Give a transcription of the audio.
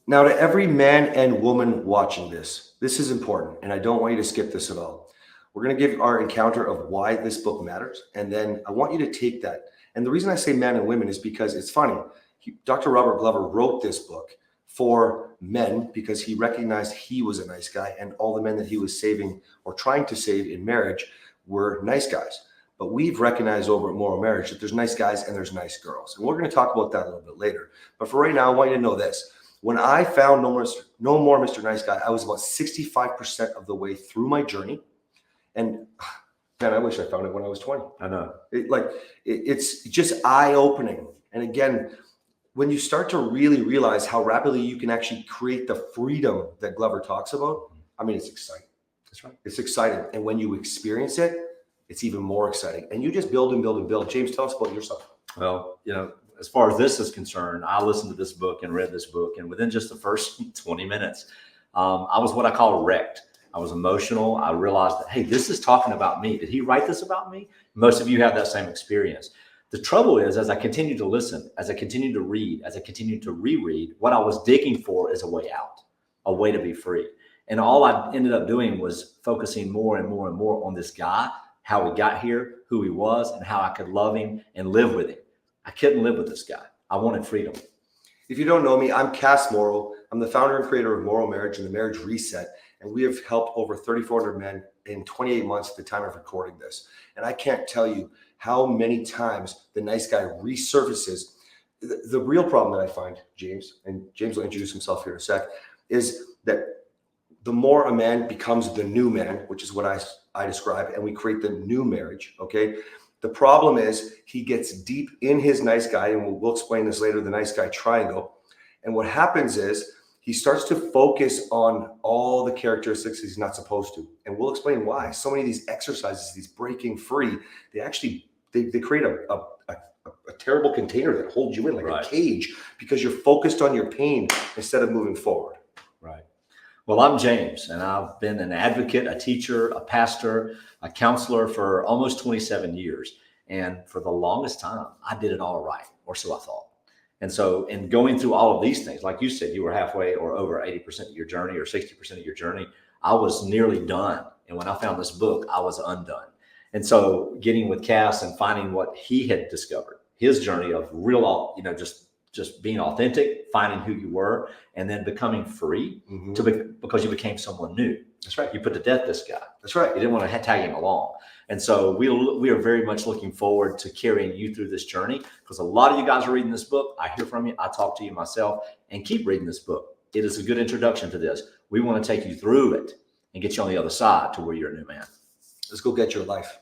Now, to every man and woman watching this, this is important, and I don't want you to skip this at all. We're going to give our encounter of why this book matters, and then I want you to take that. And the reason I say men and women is because it's funny. Dr. Robert Glover wrote this book for men because he recognized he was a nice guy, and all the men that he was saving or trying to save in marriage were nice guys. But we've recognized over at Morrow Marriage that there's nice guys and there's nice girls. And we're going to talk about that a little bit later. But for right now, I want you to know this. When I found No More Mr. Nice Guy, I was about 65% of the way through my journey. And man, I wish I found it when I was 20. I know. It's just eye-opening. And again, when you start to really realize how rapidly you can actually create the freedom that Glover talks about, I mean, it's exciting. That's right. It's exciting. And when you experience it, it's even more exciting. And you just build and build and build. James, tell us about yourself. Well, as far as this is concerned, I listened to this book and read this book, and within just the first 20 minutes, I was what I call wrecked. I was emotional. I realized that, hey, this is talking about me. Did he write this about me? Most of you have that same experience. The trouble is, as I continued to listen, as I continued to read, as I continued to reread, what I was digging for is a way out, a way to be free. And all I ended up doing was focusing more and more and more on this guy, how he got here, who he was, and how I could love him and live with him. I couldn't live with this guy. I wanted freedom. If you don't know me, I'm Cass Morrow. I'm the founder and creator of Morrow Marriage and the Marriage Reset. And we have helped over 3,400 men in 28 months at the time of recording this. And I can't tell you how many times the nice guy resurfaces. The real problem that I find, James, and James will introduce himself here in a sec, is that the more a man becomes the new man, which is what I describe, and we create the new marriage, okay? The problem is he gets deep in his nice guy, and we'll explain this later, the nice guy triangle. And what happens is he starts to focus on all the characteristics he's not supposed to. And we'll explain why. So many of these exercises, these breaking free, they create a terrible container that holds you in like a cage because you're focused on your pain instead of moving forward. Right. Well, I'm James, and I've been an advocate, a teacher, a pastor, a counselor for almost 27 years. And for the longest time, I did it all right, or so I thought. And so in going through all of these things, like you said, you were halfway or over 80% of your journey or 60% of your journey. I was nearly done. And when I found this book, I was undone. And so getting with Cass and finding what he had discovered, his journey of real, just being authentic, finding who you were, and then becoming free because you became someone new. That's right. You put to death this guy. That's right. You didn't want to tag him along. And so we are very much looking forward to carrying you through this journey, because a lot of you guys are reading this book. I hear from you. I talk to you myself, and keep reading this book. It is a good introduction to this. We want to take you through it and get you on the other side to where you're a new man. Let's go get your life.